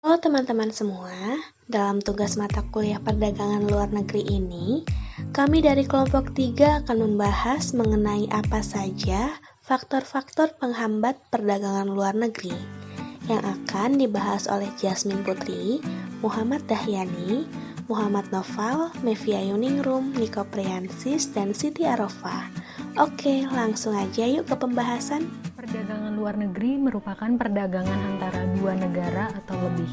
Halo teman-teman semua, dalam tugas mata kuliah perdagangan luar negeri ini, kami dari kelompok 3 akan membahas mengenai apa saja faktor-faktor penghambat perdagangan luar negeri yang akan dibahas oleh Jasmine Putri, Muhammad Dahyani, Muhammad Noval, Mevia Yuningrum, Niko Priyansis, dan Siti Arofah. Oke, langsung aja yuk ke pembahasan. Perdagangan luar negeri merupakan perdagangan antara dua negara atau lebih.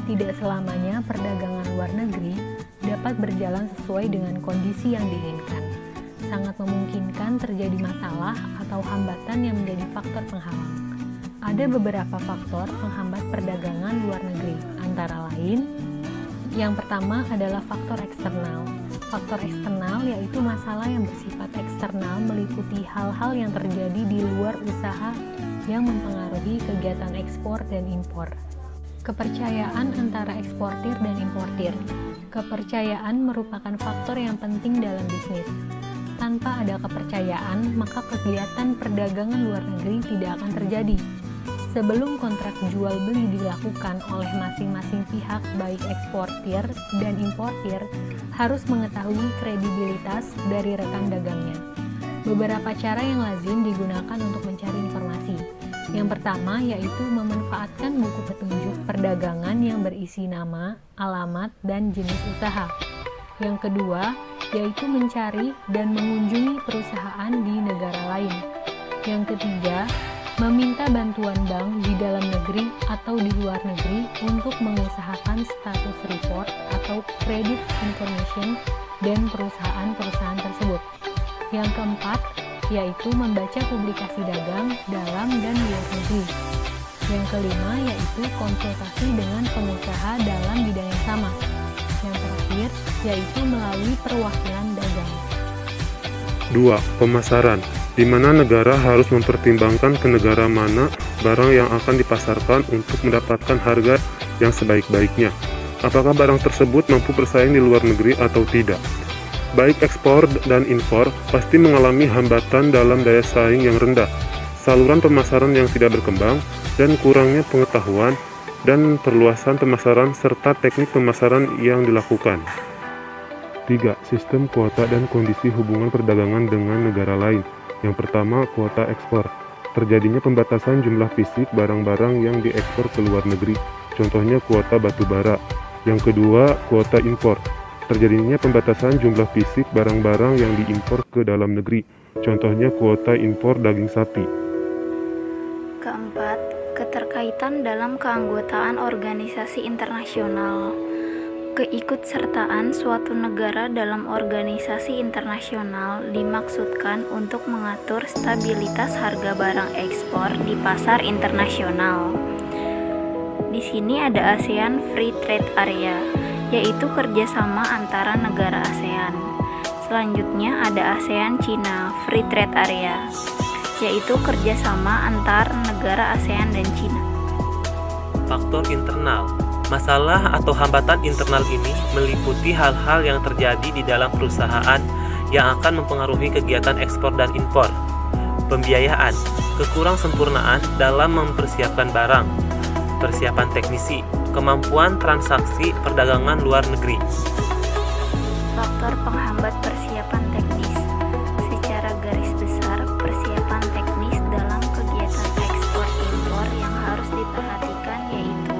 Tidak selamanya perdagangan luar negeri dapat berjalan sesuai dengan kondisi yang diinginkan. Sangat memungkinkan terjadi masalah atau hambatan yang menjadi faktor penghalang. Ada beberapa faktor penghambat perdagangan luar negeri, antara lain, yang pertama adalah faktor eksternal. Faktor eksternal yaitu masalah yang bersifat eksternal meliputi hal-hal yang terjadi di luar usaha yang mempengaruhi kegiatan ekspor dan impor. Kepercayaan antara eksportir dan importir. Kepercayaan merupakan faktor yang penting dalam bisnis. Tanpa ada kepercayaan, maka kegiatan perdagangan luar negeri tidak akan terjadi. Sebelum kontrak jual beli dilakukan oleh masing-masing pihak baik eksportir dan importir harus mengetahui kredibilitas dari rekan dagangnya. Beberapa cara yang lazim digunakan untuk mencari informasi. Yang pertama yaitu memanfaatkan buku petunjuk perdagangan yang berisi nama, alamat, dan jenis usaha. Yang kedua yaitu mencari dan mengunjungi perusahaan di negara lain. Yang ketiga, meminta bantuan bank di dalam negeri atau di luar negeri untuk mengusahakan status report atau credit information dan perusahaan-perusahaan tersebut. Yang keempat, yaitu membaca publikasi dagang dalam dan luar negeri. Yang kelima, yaitu konsultasi dengan pengusaha dalam bidang yang sama. Yang terakhir, yaitu melalui perwakilan dagang. 2. Pemasaran, di mana negara harus mempertimbangkan ke negara mana barang yang akan dipasarkan untuk mendapatkan harga yang sebaik-baiknya. Apakah barang tersebut mampu bersaing di luar negeri atau tidak? Baik ekspor dan impor pasti mengalami hambatan dalam daya saing yang rendah, saluran pemasaran yang tidak berkembang, dan kurangnya pengetahuan dan perluasan pemasaran serta teknik pemasaran yang dilakukan. 3. Sistem kuota dan kondisi hubungan perdagangan dengan negara lain. Yang pertama, kuota ekspor. Terjadinya pembatasan jumlah fisik barang-barang yang diekspor ke luar negeri, contohnya kuota batu bara. Yang kedua, kuota impor. Terjadinya pembatasan jumlah fisik barang-barang yang diimpor ke dalam negeri, contohnya kuota impor daging sapi. Keempat, keterkaitan dalam keanggotaan organisasi internasional. Keikutsertaan suatu negara dalam organisasi internasional dimaksudkan untuk mengatur stabilitas harga barang ekspor di pasar internasional. Di sini ada ASEAN Free Trade Area, yaitu kerjasama antara negara ASEAN. Selanjutnya ada ASEAN China Free Trade Area, yaitu kerjasama antar negara ASEAN dan China. Faktor internal. Masalah atau hambatan internal ini meliputi hal-hal yang terjadi di dalam perusahaan yang akan mempengaruhi kegiatan ekspor dan impor. Pembiayaan, kekurangsempurnaan dalam mempersiapkan barang, persiapan teknisi, kemampuan transaksi perdagangan luar negeri. Faktor penghambat persiapan teknis. Secara garis besar, persiapan teknis dalam kegiatan ekspor impor yang harus diperhatikan yaitu: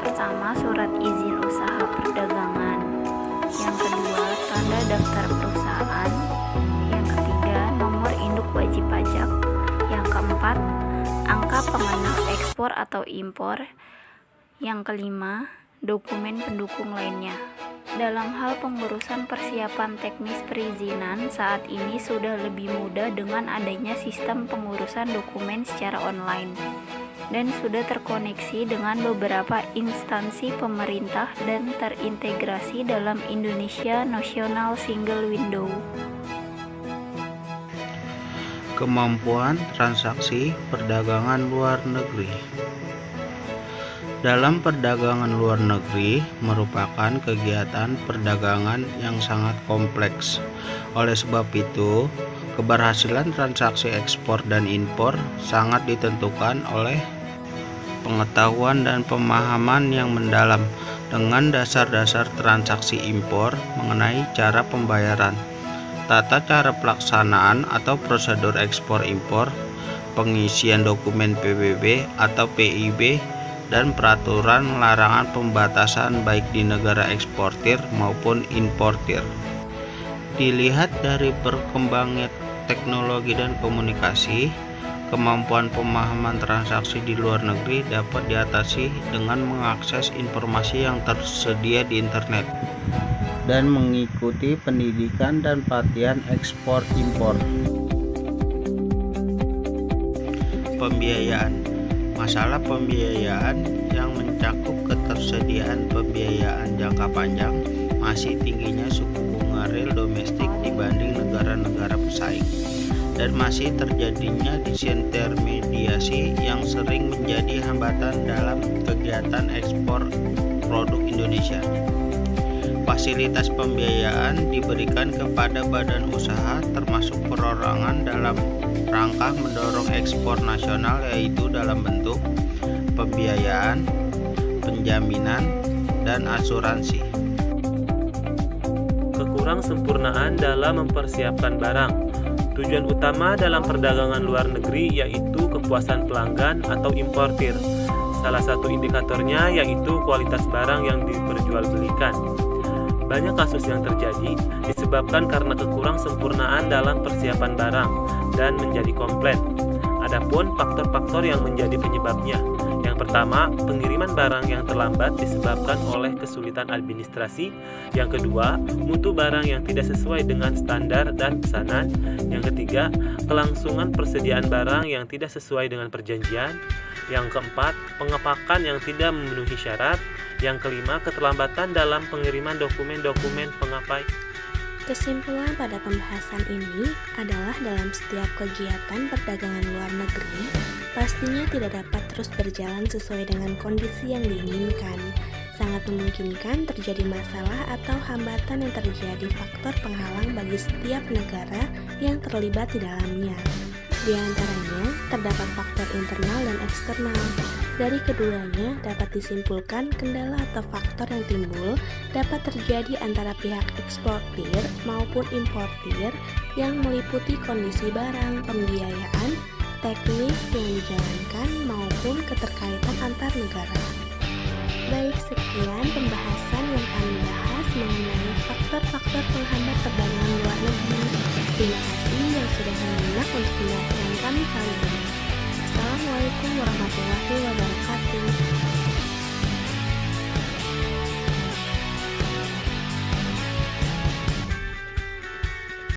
pertama, surat izin usaha perdagangan. Yang kedua, tanda daftar perusahaan. Yang ketiga, nomor induk wajib pajak. Yang keempat, angka pengenal ekspor atau impor. Yang kelima, dokumen pendukung lainnya. Dalam hal pengurusan persiapan teknis perizinan, saat ini sudah lebih mudah dengan adanya sistem pengurusan dokumen secara online dan sudah terkoneksi dengan beberapa instansi pemerintah dan terintegrasi dalam Indonesia National Single Window. Kemampuan transaksi perdagangan luar negeri. Dalam perdagangan luar negeri merupakan kegiatan perdagangan yang sangat kompleks. Oleh sebab itu, keberhasilan transaksi ekspor dan impor sangat ditentukan oleh pengetahuan dan pemahaman yang mendalam dengan dasar-dasar transaksi impor mengenai cara pembayaran, tata cara pelaksanaan atau prosedur ekspor-impor, pengisian dokumen PBB atau PIB, dan peraturan larangan pembatasan baik di negara eksportir maupun importir. Dilihat dari berkembangnya teknologi dan komunikasi, kemampuan pemahaman transaksi di luar negeri dapat diatasi dengan mengakses informasi yang tersedia di internet dan mengikuti pendidikan dan pelatihan ekspor impor. Pembiayaan. Masalah pembiayaan yang mencakup ketersediaan pembiayaan jangka panjang, masih tingginya suku bunga real domestik dibanding negara-negara pesaing, dan masih terjadinya disintermediasi yang sering menjadi hambatan dalam kegiatan ekspor produk Indonesia. Fasilitas pembiayaan diberikan kepada badan usaha termasuk perorangan dalam rangka mendorong ekspor nasional, yaitu dalam bentuk pembiayaan, penjaminan, dan asuransi. Kekurang-sempurnaan dalam mempersiapkan barang. Tujuan utama dalam perdagangan luar negeri yaitu kepuasan pelanggan atau importir. Salah satu indikatornya yaitu kualitas barang yang diperjualbelikan. Banyak kasus yang terjadi disebabkan karena kekurang-sempurnaan dalam persiapan barang dan menjadi komplain. Adapun faktor-faktor yang menjadi penyebabnya. Yang pertama, pengiriman barang yang terlambat disebabkan oleh kesulitan administrasi. Yang kedua, mutu barang yang tidak sesuai dengan standar dan pesanan. Yang ketiga, kelangsungan persediaan barang yang tidak sesuai dengan perjanjian. Yang keempat, pengepakan yang tidak memenuhi syarat. Yang kelima, keterlambatan dalam pengiriman dokumen-dokumen pengapai. Kesimpulan pada pembahasan ini adalah dalam setiap kegiatan perdagangan luar negeri, pastinya tidak dapat terus berjalan sesuai dengan kondisi yang diinginkan. Sangat memungkinkan terjadi masalah atau hambatan yang terjadi faktor penghalang bagi setiap negara yang terlibat di dalamnya. Di antaranya, terdapat faktor internal dan eksternal. Dari keduanya dapat disimpulkan kendala atau faktor yang timbul dapat terjadi antara pihak eksportir maupun importir yang meliputi kondisi barang, pembiayaan, teknis yang dijalankan maupun keterkaitan antar negara. Baik, sekian pembahasan yang kami bahas mengenai faktor-faktor penghambat perdagangan luar negeri. Terima kasih yang sudah menyimak untuk pembahasan kami kali ini. Assalamualaikum warahmatullahi wabarakatuh.